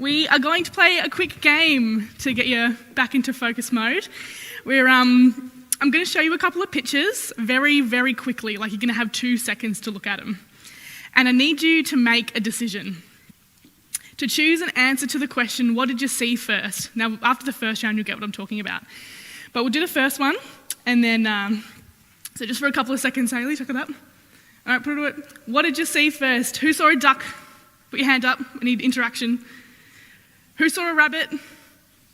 We are going to play a quick game to get you back into focus mode. I'm going to show you a couple of pictures very, very quickly, like you're going to have 2 seconds to look at them. And I need you to make a decision. To choose an answer to the question, what did you see first? Now, after the first round, you'll get what I'm talking about. But we'll do the first one, and then, so just for a couple of seconds, Hayley, check it up. All right, put it away. What did you see first? Who saw a duck? Put your hand up. I need interaction. Who saw a rabbit?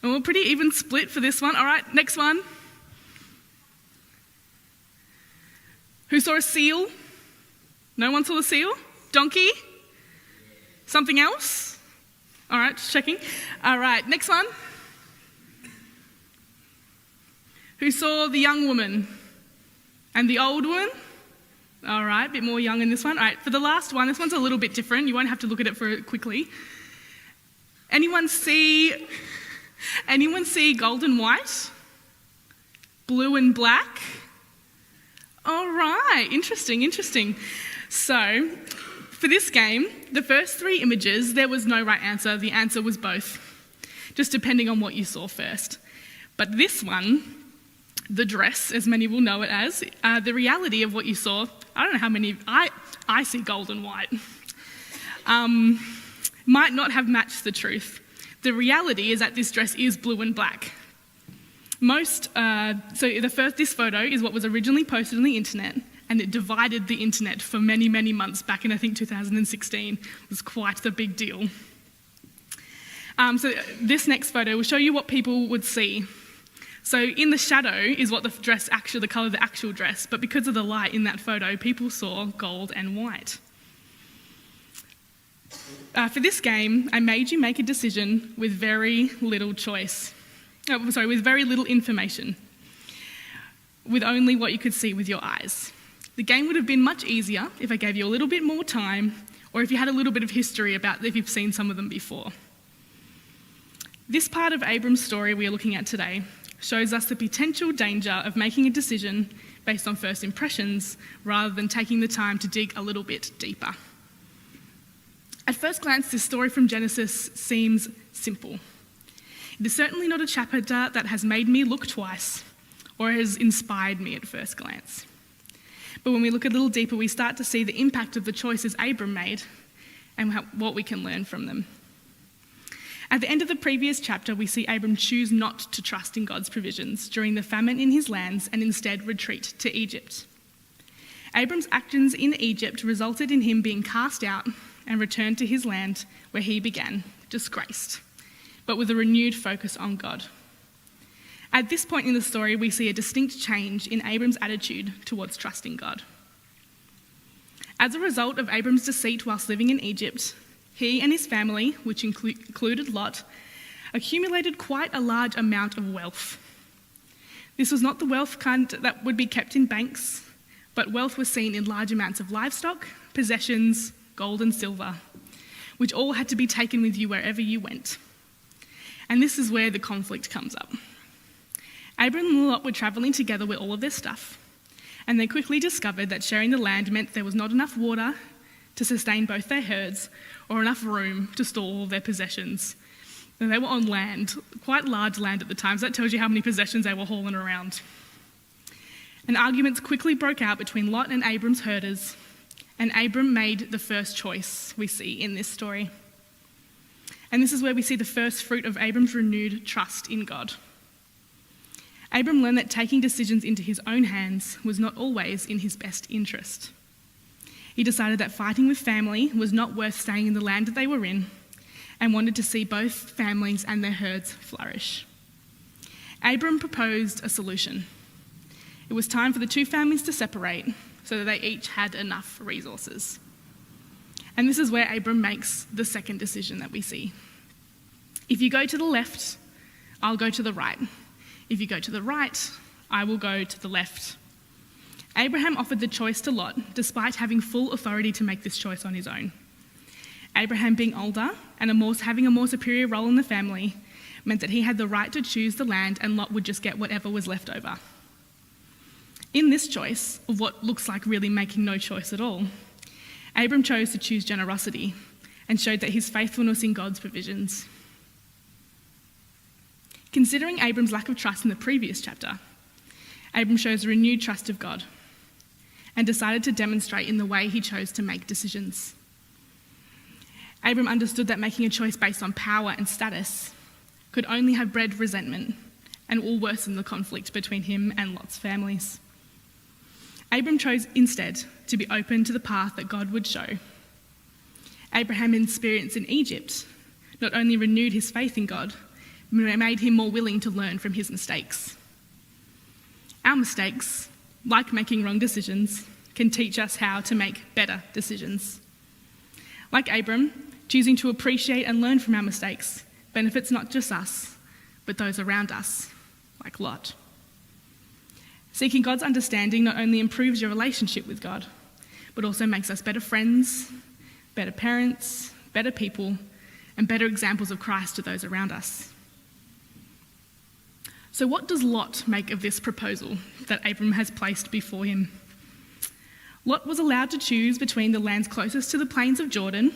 Oh, we're pretty even split for this one. All right, next one. Who saw a seal? No one saw a seal? Donkey? Something else? All right, just checking. All right, next one. Who saw the young woman? And the old woman? All right, a bit more young in this one. All right, for the last one, this one's a little bit different. You won't have to look at it for quickly. Anyone see gold and white? Blue and black? All right, interesting. So, for this game, the first 3 images, there was no right answer. The answer was both, just depending on what you saw first. But this one, the dress, as many will know it as, the reality of what you saw, I don't know how many, I see gold and white, might not have matched the truth. The reality is that this dress is blue and black. This photo is what was originally posted on the internet, and it divided the internet for many, many months back in, I think, 2016. It was quite the big deal. So this next photo will show you what people would see. So in the shadow is what the colour of the actual dress, but because of the light in that photo, people saw gold and white. For this game, I made you make a decision with very little with very little information, with only what you could see with your eyes. The game would have been much easier if I gave you a little bit more time, or if you had a little bit of history about if you've seen some of them before. This part of Abram's story we are looking at today shows us the potential danger of making a decision based on first impressions rather than taking the time to dig a little bit deeper. At first glance, this story from Genesis seems simple. It is certainly not a chapter that has made me look twice or has inspired me at first glance. But when we look a little deeper, we start to see the impact of the choices Abram made and what we can learn from them. At the end of the previous chapter, we see Abram choose not to trust in God's provisions during the famine in his lands and instead retreat to Egypt. Abram's actions in Egypt resulted in him being cast out and returned to his land where he began, disgraced, but with a renewed focus on God. At this point in the story, we see a distinct change in Abram's attitude towards trusting God. As a result of Abram's deceit whilst living in Egypt, he and his family, which included Lot, accumulated quite a large amount of wealth. This was not the wealth kind that would be kept in banks, but wealth was seen in large amounts of livestock, possessions, gold and silver, which all had to be taken with you wherever you went. And this is where the conflict comes up. Abram and Lot were travelling together with all of their stuff, and they quickly discovered that sharing the land meant there was not enough water to sustain both their herds or enough room to store all their possessions. And they were on land, quite large land at the time, so that tells you how many possessions they were hauling around. And arguments quickly broke out between Lot and Abram's herders, and Abram made the first choice we see in this story. And this is where we see the first fruit of Abram's renewed trust in God. Abram learned that taking decisions into his own hands was not always in his best interest. He decided that fighting with family was not worth staying in the land that they were in, and wanted to see both families and their herds flourish. Abram proposed a solution. It was time for the 2 families to separate so that they each had enough resources. And this is where Abram makes the second decision that we see. If you go to the left, I'll go to the right. If you go to the right, I will go to the left. Abraham offered the choice to Lot, despite having full authority to make this choice on his own. Abraham, being older and having a more superior role in the family, meant that he had the right to choose the land and Lot would just get whatever was left over. In this choice, of what looks like really making no choice at all, Abram chose to choose generosity and showed that his faithfulness in God's provisions. Considering Abram's lack of trust in the previous chapter, Abram shows a renewed trust of God and decided to demonstrate in the way he chose to make decisions. Abram understood that making a choice based on power and status could only have bred resentment and will worsen the conflict between him and Lot's families. Abram chose instead to be open to the path that God would show. Abraham's experience in Egypt not only renewed his faith in God, but made him more willing to learn from his mistakes. Our mistakes, like making wrong decisions, can teach us how to make better decisions. Like Abram, choosing to appreciate and learn from our mistakes benefits not just us, but those around us, like Lot. Seeking God's understanding not only improves your relationship with God, but also makes us better friends, better parents, better people, and better examples of Christ to those around us. So what does Lot make of this proposal that Abram has placed before him? Lot was allowed to choose between the lands closest to the plains of Jordan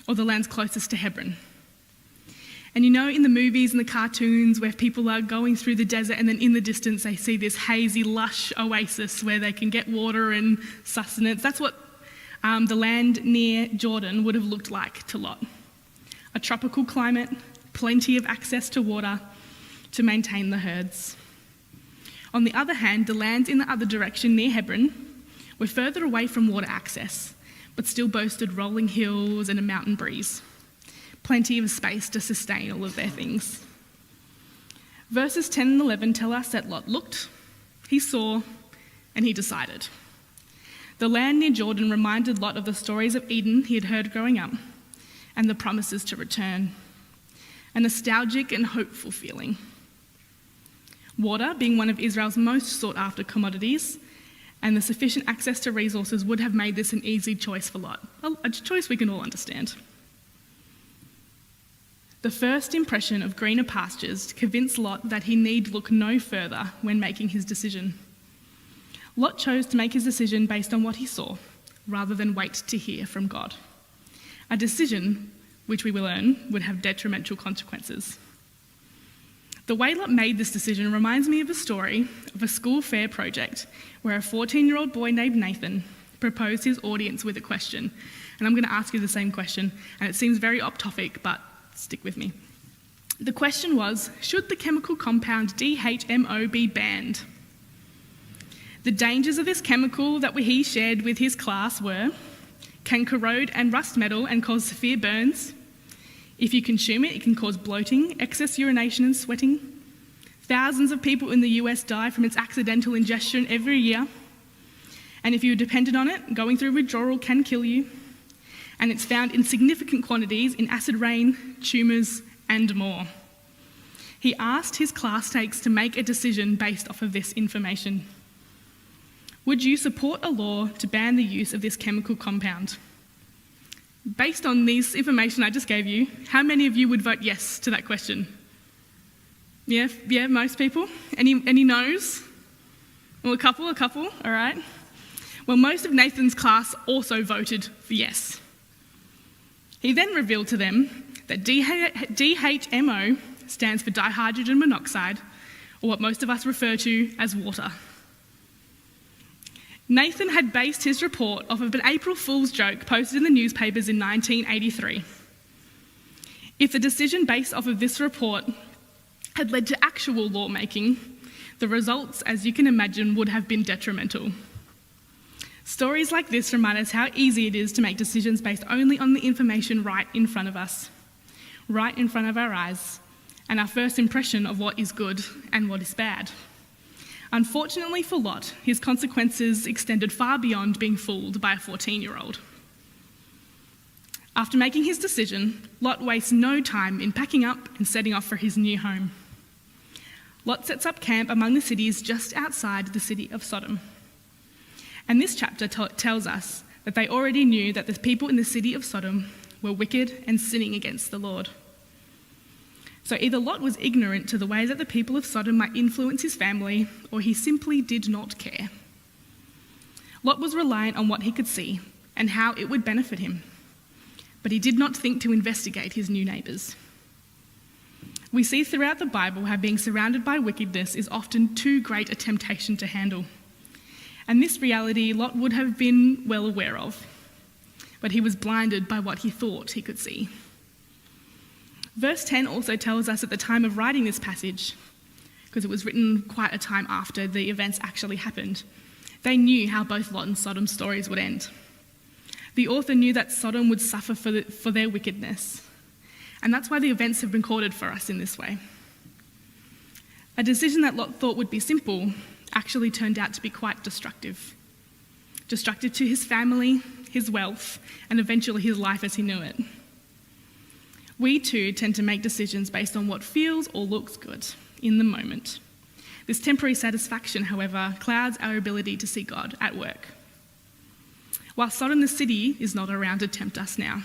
or the lands closest to Hebron. And you know, in the movies and the cartoons where people are going through the desert and then in the distance they see this hazy, lush oasis where they can get water and sustenance. That's what the land near Jordan would have looked like to Lot. A tropical climate, plenty of access to water to maintain the herds. On the other hand, the lands in the other direction near Hebron were further away from water access, but still boasted rolling hills and a mountain breeze. Plenty of space to sustain all of their things. Verses 10 and 11 tell us that Lot looked, he saw, and he decided. The land near Jordan reminded Lot of the stories of Eden he had heard growing up and the promises to return. A nostalgic and hopeful feeling. Water, being one of Israel's most sought-after commodities, and the sufficient access to resources would have made this an easy choice for Lot, a choice we can all understand. The first impression of greener pastures convinced Lot that he need look no further when making his decision. Lot chose to make his decision based on what he saw, rather than wait to hear from God. A decision, which we will learn, would have detrimental consequences. The way Lot made this decision reminds me of a story of a school fair project where a 14-year-old boy named Nathan proposed his audience with a question. And I'm going to ask you the same question, and it seems very off-topic, but stick with me. The question was, should the chemical compound DHMO be banned? The dangers of this chemical that he shared with his class were, can corrode and rust metal and cause severe burns. If you consume it, it can cause bloating, excess urination and sweating. Thousands of people in the US die from its accidental ingestion every year. And if you're dependent on it, going through withdrawal can kill you. And it's found in significant quantities in acid rain, tumours, and more. He asked his classmates to make a decision based off of this information. Would you support a law to ban the use of this chemical compound? Based on this information I just gave you, how many of you would vote yes to that question? Yeah, most people. Any no's? Well, a couple, all right. Well, most of Nathan's class also voted for yes. He then revealed to them that DHMO stands for dihydrogen monoxide, or what most of us refer to as water. Nathan had based his report off of an April Fool's joke posted in the newspapers in 1983. If the decision based off of this report had led to actual lawmaking, the results, as you can imagine, would have been detrimental. Stories like this remind us how easy it is to make decisions based only on the information right in front of us, right in front of our eyes, and our first impression of what is good and what is bad. Unfortunately for Lot, his consequences extended far beyond being fooled by a 14-year-old. After making his decision, Lot wastes no time in packing up and setting off for his new home. Lot sets up camp among the cities just outside the city of Sodom. And this chapter tells us that they already knew that the people in the city of Sodom were wicked and sinning against the Lord. So either Lot was ignorant to the way that the people of Sodom might influence his family, or he simply did not care. Lot was reliant on what he could see and how it would benefit him, but he did not think to investigate his new neighbours. We see throughout the Bible how being surrounded by wickedness is often too great a temptation to handle. And this reality Lot would have been well aware of, but he was blinded by what he thought he could see. Verse 10 also tells us at the time of writing this passage, because it was written quite a time after the events actually happened, they knew how both Lot and Sodom's stories would end. The author knew that Sodom would suffer for their wickedness, and that's why the events have been recorded for us in this way. A decision that Lot thought would be simple actually turned out to be quite destructive. Destructive to his family, his wealth, and eventually his life as he knew it. We too tend to make decisions based on what feels or looks good in the moment. This temporary satisfaction, however, clouds our ability to see God at work. While Sodom the city is not around to tempt us now,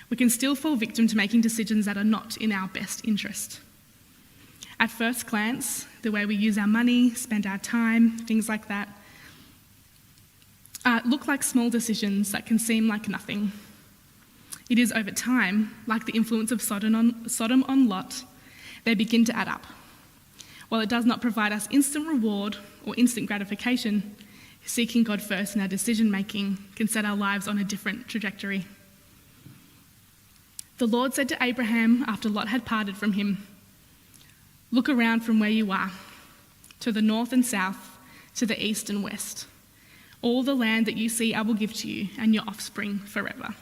we can still fall victim to making decisions that are not in our best interest. At first glance, the way we use our money, spend our time, things like that, look like small decisions that can seem like nothing. It is over time, like the influence of Sodom on Lot, they begin to add up. While it does not provide us instant reward or instant gratification, seeking God first in our decision-making can set our lives on a different trajectory. The Lord said to Abraham after Lot had parted from him, "Look around from where you are, to the north and south, to the east and west. All the land that you see I will give to you and your offspring forever."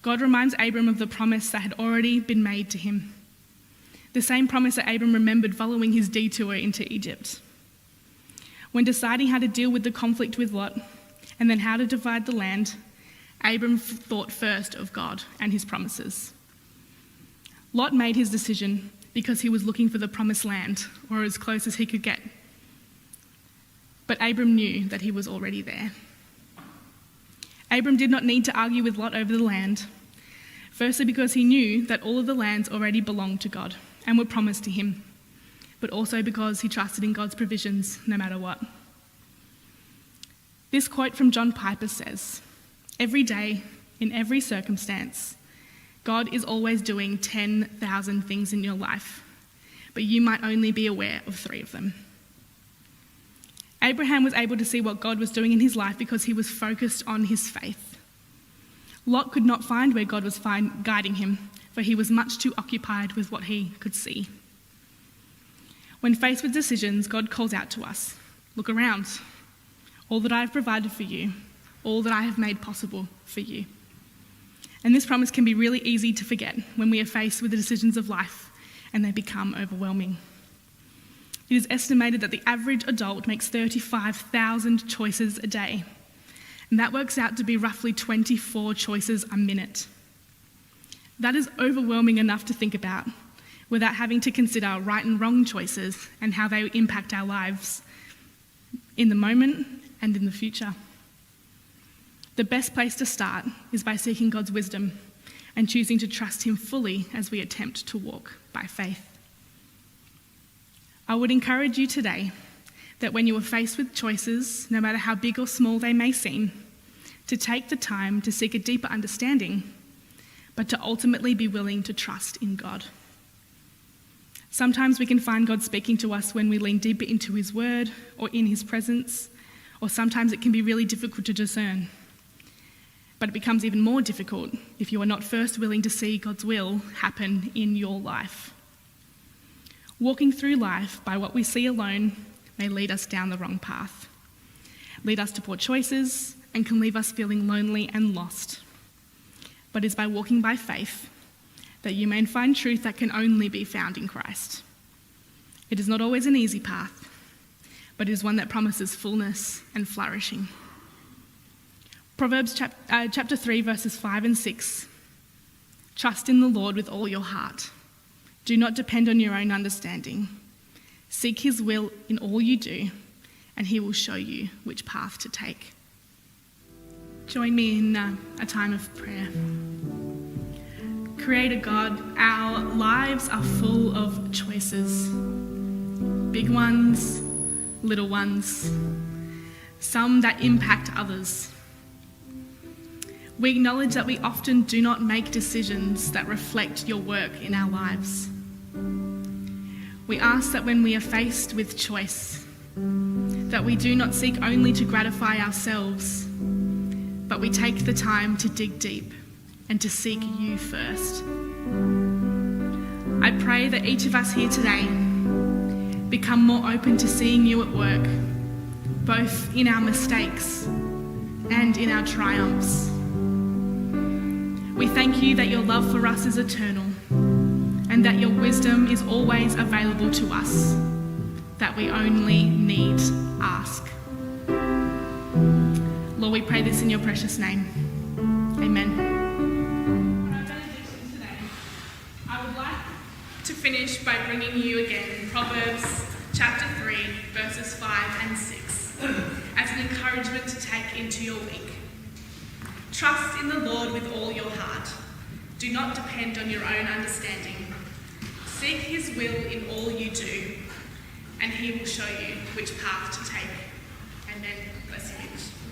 God reminds Abram of the promise that had already been made to him. The same promise that Abram remembered following his detour into Egypt. When deciding how to deal with the conflict with Lot, and then how to divide the land, Abram thought first of God and his promises. Lot made his decision because he was looking for the promised land, or as close as he could get. But Abram knew that he was already there. Abram did not need to argue with Lot over the land, firstly because he knew that all of the lands already belonged to God and were promised to him, but also because he trusted in God's provisions no matter what. This quote from John Piper says, "Every day, in every circumstance, God is always doing 10,000 things in your life, but you might only be aware of 3 of them." Abraham was able to see what God was doing in his life because he was focused on his faith. Lot could not find where God was guiding him, for he was much too occupied with what he could see. When faced with decisions, God calls out to us, "Look around. All that I have provided for you, all that I have made possible for you." And this promise can be really easy to forget when we are faced with the decisions of life and they become overwhelming. It is estimated that the average adult makes 35,000 choices a day, and that works out to be roughly 24 choices a minute. That is overwhelming enough to think about without having to consider right and wrong choices and how they impact our lives in the moment and in the future. The best place to start is by seeking God's wisdom and choosing to trust him fully as we attempt to walk by faith. I would encourage you today that when you are faced with choices, no matter how big or small they may seem, to take the time to seek a deeper understanding, but to ultimately be willing to trust in God. Sometimes we can find God speaking to us when we lean deeper into his word or in his presence, or sometimes it can be really difficult to discern. But it becomes even more difficult if you are not first willing to see God's will happen in your life. Walking through life by what we see alone may lead us down the wrong path, lead us to poor choices, and can leave us feeling lonely and lost. But it's by walking by faith that you may find truth that can only be found in Christ. It is not always an easy path, but it is one that promises fullness and flourishing. Proverbs chapter 3, verses 5 and 6. "Trust in the Lord with all your heart. Do not depend on your own understanding. Seek his will in all you do, and he will show you which path to take." Join me in a time of prayer. Creator God, our lives are full of choices. Big ones, little ones, some that impact others. We acknowledge that we often do not make decisions that reflect your work in our lives. We ask that when we are faced with choice, that we do not seek only to gratify ourselves, but we take the time to dig deep and to seek you first. I pray that each of us here today become more open to seeing you at work, both in our mistakes and in our triumphs. We thank you that your love for us is eternal and that your wisdom is always available to us, that we only need ask. Lord, we pray this in your precious name. Amen. For our benediction today, I would like to finish by bringing you again Proverbs chapter 3, verses 5 and 6, as an encouragement to take into your week. Trust in the Lord with all your heart. Do not depend on your own understanding. Seek his will in all you do, and he will show you which path to take. Amen. Bless you.